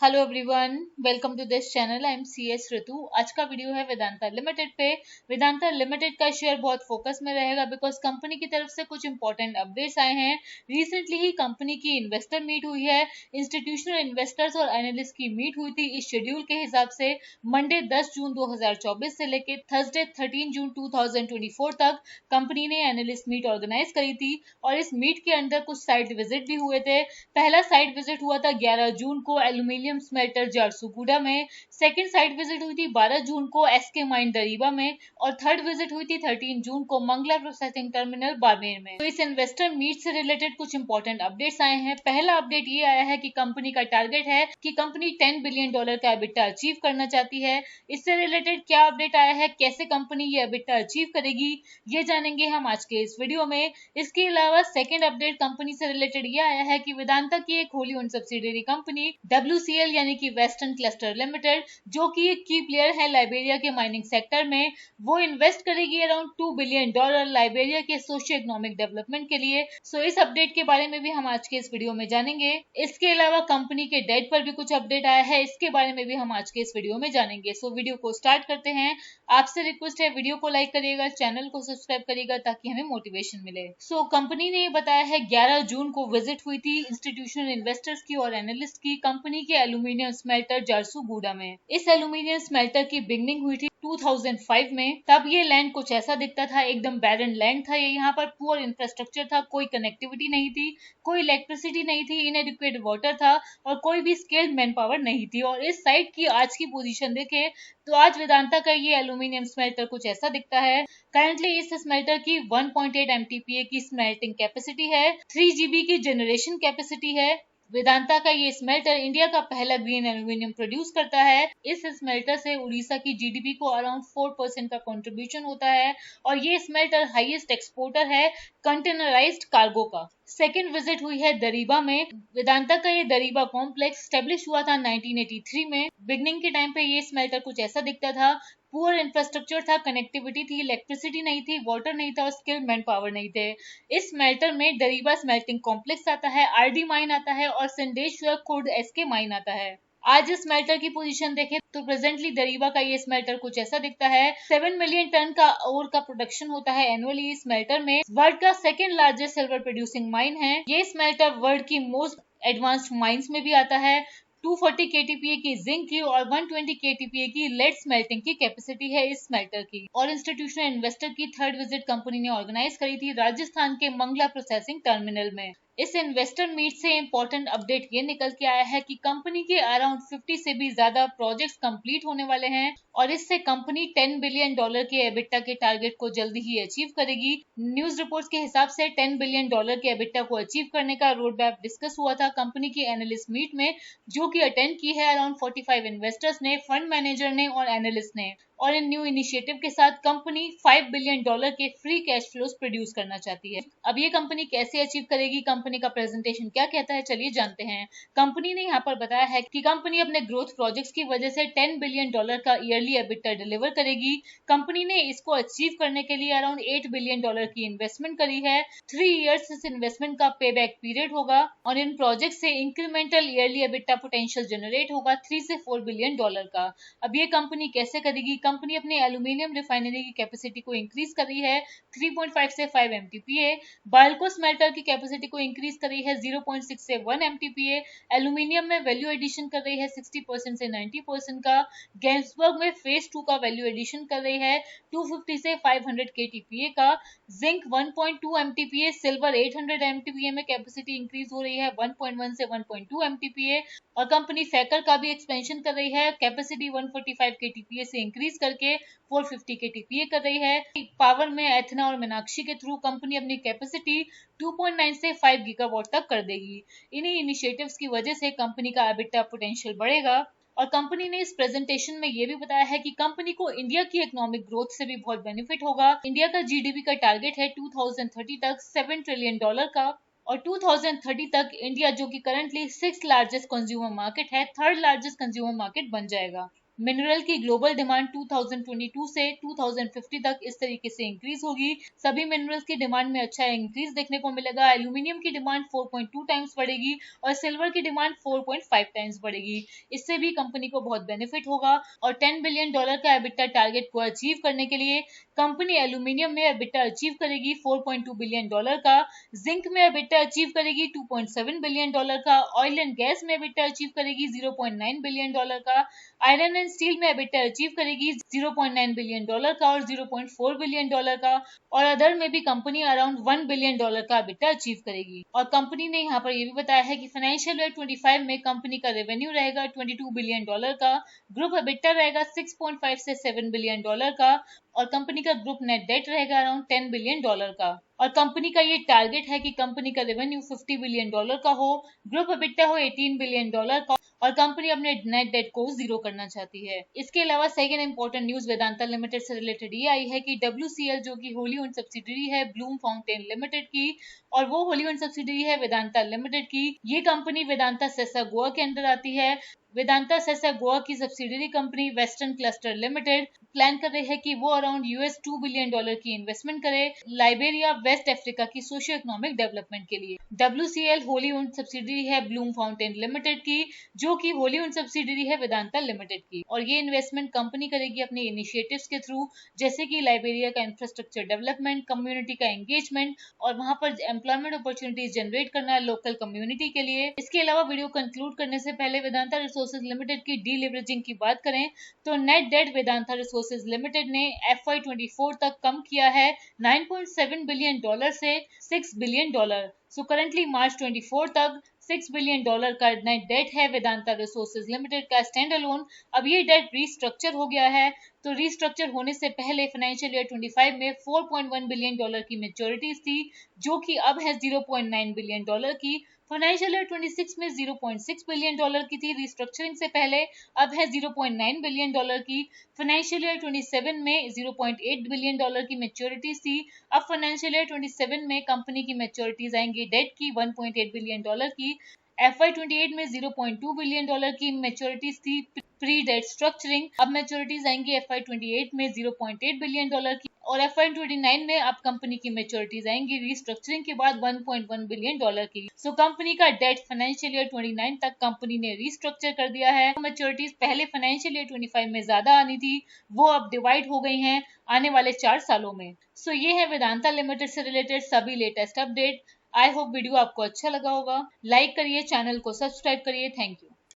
Hello everyone, welcome to this channel. I am CS Ritu. आज का video है Vedanta limited पे। वेदांता लिमिटेड का शेयर बहुत फोकस में रहेगा बिकॉज कंपनी की तरफ से कुछ इंपॉर्टेंट अपडेट्स आए हैं। रिसेंटली ही कंपनी की इन्वेस्टर मीट हुई है, इंस्टीट्यूशनल इन्वेस्टर्स और एनालिस्ट की मीट हुई थी। इस शेड्यूल के हिसाब से मंडे 10 जून 2024 से लेकर थर्सडे 13 जून 2024 तक कंपनी ने एनालिस्ट मीट ऑर्गेनाइज करी थी और इस मीट के अंदर कुछ साइट विजिट भी हुए थे। पहला साइट विजिट हुआ था 11 जून को एल्यूमिनियम स्मेल्टर झारसुगुड़ा में। सेकंड साइट विजिट हुई थी 12 जून को SK माइन दरीबा में और थर्ड विजिट हुई थी 13 जून को मंगला प्रोसेसिंग टर्मिनल बाड़मेर में। तो इस इन्वेस्टर मीट से रिलेटेड कुछ इंपॉर्टेंट अपडेट्स आए हैं। पहला अपडेट ये आया है कि कंपनी का टारगेट है कि कंपनी $10 बिलियन का एबिटा अचीव करना चाहती है। इससे रिलेटेड क्या अपडेट आया है, कैसे कंपनी ये एबिटा अचीव करेगी, ये जानेंगे हम आज के इस वीडियो में। इसके अलावा सेकंड अपडेट कंपनी से रिलेटेड ये आया है कि वेदांता की एक wholly owned subsidiary company WCL यानी कि वेस्टर्न क्लस्टर लिमिटेड, जो कि एक की प्लेयर है लाइबेरिया के माइनिंग सेक्टर में, वो इन्वेस्ट करेगी अराउंड $2 बिलियन लाइबेरिया के सोशियो इकोनॉमिक डेवलपमेंट के लिए। सो इस अपडेट के बारे में भी हम आज के इस वीडियो में जानेंगे। इसके अलावा कंपनी के डेट पर भी कुछ अपडेट आया है, इसके बारे में भी हम आज के इस वीडियो में जानेंगे। सो वीडियो को स्टार्ट करते हैं। आपसे रिक्वेस्ट है वीडियो को लाइक करिएगा, चैनल को सब्सक्राइब करिएगा ताकि हमें मोटिवेशन मिले। सो कंपनी ने ये बताया है 11 जून को विजिट हुई थी इंस्टीट्यूशनल इन्वेस्टर्स की और एनालिस्ट की कंपनी के एल्यूमिनियम स्मेल्टर झारसुगुड़ा में। इस एल्यूमिनियम स्मेल्टर की बिगनिंग हुई थी 2005 में। तब ये लैंड कुछ ऐसा दिखता था, एकदम बैरन लैंड था ये। यहाँ पर पुअर इंफ्रास्ट्रक्चर था, कोई कनेक्टिविटी नहीं थी, कोई इलेक्ट्रिसिटी नहीं थी, इनएडिक्वेट वाटर था और कोई भी स्किल्ड मैन पावर नहीं थी। और इस साइट की आज की पोजीशन देखें तो आज वेदांता का ये एल्यूमिनियम स्मेल्टर कुछ ऐसा दिखता है। करंटली इस स्मेल्टर की 1.8 MTPA की स्मेल्टिंग कैपेसिटी है, 3 GB की जनरेशन कैपेसिटी है। वेदांता का ये स्मेल्टर इंडिया का पहला ग्रीन एल्यूमिनियम प्रोड्यूस करता है। इस स्मेल्टर से उड़ीसा की GDP को अराउंड 4% का कंट्रीब्यूशन होता है और ये स्मेल्टर हाईएस्ट एक्सपोर्टर है कंटेनराइज्ड कार्गो का। सेकेंड विजिट हुई है दरीबा में। वेदांता का ये दरीबा कॉम्प्लेक्स स्टेब्लिश हुआ था 1983 में। बिगनिंग के टाइम पे ये स्मेल्टर कुछ ऐसा दिखता था, पुअर इंफ्रास्ट्रक्चर था, कनेक्टिविटी थी, इलेक्ट्रिसिटी नहीं थी, वाटर नहीं था और स्किल्ड मैन पावर नहीं थे। इस स्मेल्टर में दरीबा स्मेल्टिंग कॉम्प्लेक्स आता है, RD माइन आता है और संदेश्वर खुर्द SK माइन आता है। आज इस स्मेल्टर की पोजीशन देखें तो प्रेजेंटली दरीबा का ये स्मेल्टर कुछ ऐसा दिखता है। 7 मिलियन टन का ओर का प्रोडक्शन होता है एनुअली इस स्मेल्टर में। वर्ल्ड का second largest silver producing mine है ये स्मेल्टर। वर्ल्ड की मोस्ट एडवांस्ड माइंस में भी आता है। 240 KTPA की जिंक की और 120 KTPA की लेड स्मेल्टिंग की कैपेसिटी है इस स्मेल्टर की। और इंस्टीट्यूशनल इन्वेस्टर की थर्ड विजिट कंपनी ने ऑर्गेनाइज करी थी राजस्थान के मंगला प्रोसेसिंग टर्मिनल में। इस इन्वेस्टर मीट से इंपॉर्टेंट अपडेट ये निकल के आया है कि कंपनी के अराउंड 50 से भी ज्यादा प्रोजेक्ट्स कंप्लीट होने वाले हैं और इससे कंपनी $10 बिलियन के एबिटा के टारगेट को जल्दी ही अचीव करेगी। न्यूज रिपोर्ट्स के हिसाब से $10 बिलियन के एबिटा को अचीव करने का रोड मैप डिस्कस हुआ था कंपनी की एनालिस्ट मीट में, जो कि अटेंड की है अराउंड 45 इन्वेस्टर्स ने, फंड मैनेजर ने और एनालिस्ट ने। और इन न्यू इनिशिएटिव के साथ कंपनी $5 बिलियन के फ्री कैश फ्लोस प्रोड्यूस करना चाहती है। अब ये कंपनी कैसे अचीव करेगी, कंपनी का प्रेजेंटेशन क्या कहता है, चलिए जानते हैं। कंपनी ने यहाँ पर बताया है कि कंपनी अपने ग्रोथ प्रोजेक्ट्स की वजह से $10 बिलियन का ईयरली एबिटा डिलीवर करेगी। कंपनी ने इसको अचीव करने के लिए अराउंड $8 बिलियन की इन्वेस्टमेंट करी है। 3 इयर्स इस इन्वेस्टमेंट का पे बैक पीरियड होगा और इन प्रोजेक्ट से incremental yearly EBITDA potential generate होगा 3 से 4 बिलियन डॉलर का। अब ये कंपनी कैसे करेगी, कंपनी अपने एल्यूमिनियम रिफाइनरी की कैपेसिटी को इंक्रीज कर रही है 3.5 से 5 MTPA। बाल्को स्मेल्टर की कैपेसिटी को इंक्रीज कर रही है 0.6 से 1 MTPA। एल्यूमिनियम में वैल्यू एडिशन कर रही है 60% से 90% का। गैंसबर्ग में फेज 2 का वैल्यू एडिशन कर रही है 250 से 500 KTPA का। जिंक 1.2 MTPA, सिल्वर 800 MTPA में कैपेसिटी इंक्रीज हो रही है 1.1 से 1.2 MTPA। और कंपनी फैकर का भी एक्सपेंशन कर रही है, कैपेसिटी 145 KTPA से इंक्रीज करके 450 KTPA कर रही है। पावर में एथना और मीनाक्षी के थ्रू कंपनी अपनी कैपेसिटी 2.9 से 5 गीगावाट तक कर देगी। इन्हीं इनिशिएटिव्स की वजह से कंपनी का एबिटा पोटेंशियल बढ़ेगा। और कंपनी ने इस प्रेजेंटेशन में ये भी बताया है कि कंपनी को इंडिया की इकोनॉमिक ग्रोथ से भी बहुत बेनिफिट होगा। इंडिया का GDP का टारगेट है 2030 तक $7 ट्रिलियन का और 2030 तक इंडिया, जो कि currently 6th largest consumer market है, 3rd लार्जेस्ट कंज्यूमर मार्केट बन जाएगा। मिनरल की ग्लोबल डिमांड 2022 से 2050 तक इस तरीके से इंक्रीज होगी। सभी मिनरल्स की डिमांड में अच्छा इंक्रीज देखने को मिलेगा। एल्यूमिनियम की डिमांड 4.2 टाइम्स बढ़ेगी और सिल्वर की डिमांड 4.5 टाइम्स बढ़ेगी। इससे भी कंपनी को बहुत बेनिफिट होगा। और $10 बिलियन का एबिटा टारगेट को अचीव करने के लिए कंपनी एल्यूमिनियम में एबिटा अचीव करेगी $4.2 बिलियन का, जिंक में एबिटा अचीव करेगी $2.7 बिलियन का, ऑयल एंड गैस में एबिटा अचीव करेगी $0.9 बिलियन का, आयरन एंड स्टील में एबिटा अचीव करेगी $0.9 बिलियन का और $0.4 बिलियन का, और अदर में भी कंपनी अराउंड $1 बिलियन का एबिटा अचीव करेगी। और कंपनी ने यहाँ पर यह भी बताया है कि फाइनेंशियल ईयर 25 में कंपनी का रेवेन्यू रहेगा $22 बिलियन का, ग्रुप एबिटा रहेगा 6.5 से $7 बिलियन का, और कंपनी का ग्रुप नेट डेट रहेगा अराउंड $10 बिलियन का। और कंपनी का ये टारगेट है कि कंपनी का रेवेन्यू $50 बिलियन का हो, ग्रुप एबिटा हो $18 बिलियन का, और कंपनी अपने नेट डेट को जीरो करना चाहती है। इसके अलावा second important news Vedanta limited से रिलेटेड ये आई है कि WCL जो कि होली ओन्ड सब्सिडरी है ब्लूम फाउंटेन लिमिटेड की, और वो होली ओन्ड सब्सिडरी है वेदांता लिमिटेड की, ये कंपनी वेदांता सेसा गोवा के अंदर आती है। वेदांता सेसा गोवा की subsidiary company western cluster limited plan कर रही है कि वो अराउंड $2 बिलियन की इन्वेस्टमेंट करे लाइबेरिया वेस्ट अफ्रीका की सोशियो इकोनॉमिक डेवलपमेंट के लिए। WCL होली ओन्ड सब्सिडरी है ब्लूम फाउंटेन लिमिटेड की, जो कि होली ओन्ड सब्सिडरी है वेदांता लिमिटेड की, और ये इन्वेस्टमेंट कंपनी करेगी अपने इनिशिएटिव्स के थ्रू, जैसे कि लाइबेरिया का इंफ्रास्ट्रक्चर डेवलपमेंट, कम्युनिटी का एंगेजमेंट, और वहां पर एम्प्लॉयमेंट अपॉर्चुनिटीज जनरेट करना लोकल कम्युनिटी के लिए। इसके अलावा वीडियो कंक्लूड करने से पहले वेदांता रिसोर्सेज लिमिटेड की डीलिवरेजिंग की बात करें तो net date Vedanta resources limited ने FY24 तक कम किया है $9.7 बिलियन से $6 बिलियन। सो करंटली मार्च 24 तक $6 बिलियन का नेट डेट है वेदांता रिसोर्सेज लिमिटेड का स्टैंड अलोन। अब ये डेट रीस्ट्रक्चर हो गया है, तो रीस्ट्रक्चर होने से पहले फाइनेंशियल ईयर 25 में $4.1 बिलियन की मेच्योरिटीज थी, जो कि अब है $0.9 बिलियन की। फाइनेंशियल ईयर 26 में $0.6 बिलियन की थी रीस्ट्रक्चरिंग से पहले, अब है $0.9 बिलियन की। फाइनेंशियल ईयर 27 में $0.8 बिलियन की मेच्योरिटीज थी, अब फाइनेंशियल ईयर 27 में कंपनी की मेच्योरिटीज आएंगी डेट की $1.8 बिलियन की। FY28 में $0.2 बिलियन की मेच्योरिटीज थी प्री डेट स्ट्रक्चरिंग, अब मेच्योरिटीज आएंगी FY28 में $0.8 बिलियन की, और FY29 में अब कंपनी की मेच्योरिटीज आएंगी रीस्ट्रक्चरिंग के बाद $1.1 बिलियन की। सो कंपनी का डेट फाइनेंशियल ईयर 29 तक कंपनी ने रीस्ट्रक्चर कर दिया है। मेच्योरिटीज पहले फाइनेंशियल ईयर 25 में ज्यादा आनी थी, वो अब डिवाइड हो गई हैं आने वाले 4 सालों में। सो ये है वेदांता लिमिटेड से रिलेटेड सभी latest update. I hope video आपको अच्छा लगा होगा। लाइक करिए, चैनल को सब्सक्राइब करिए। Thank you.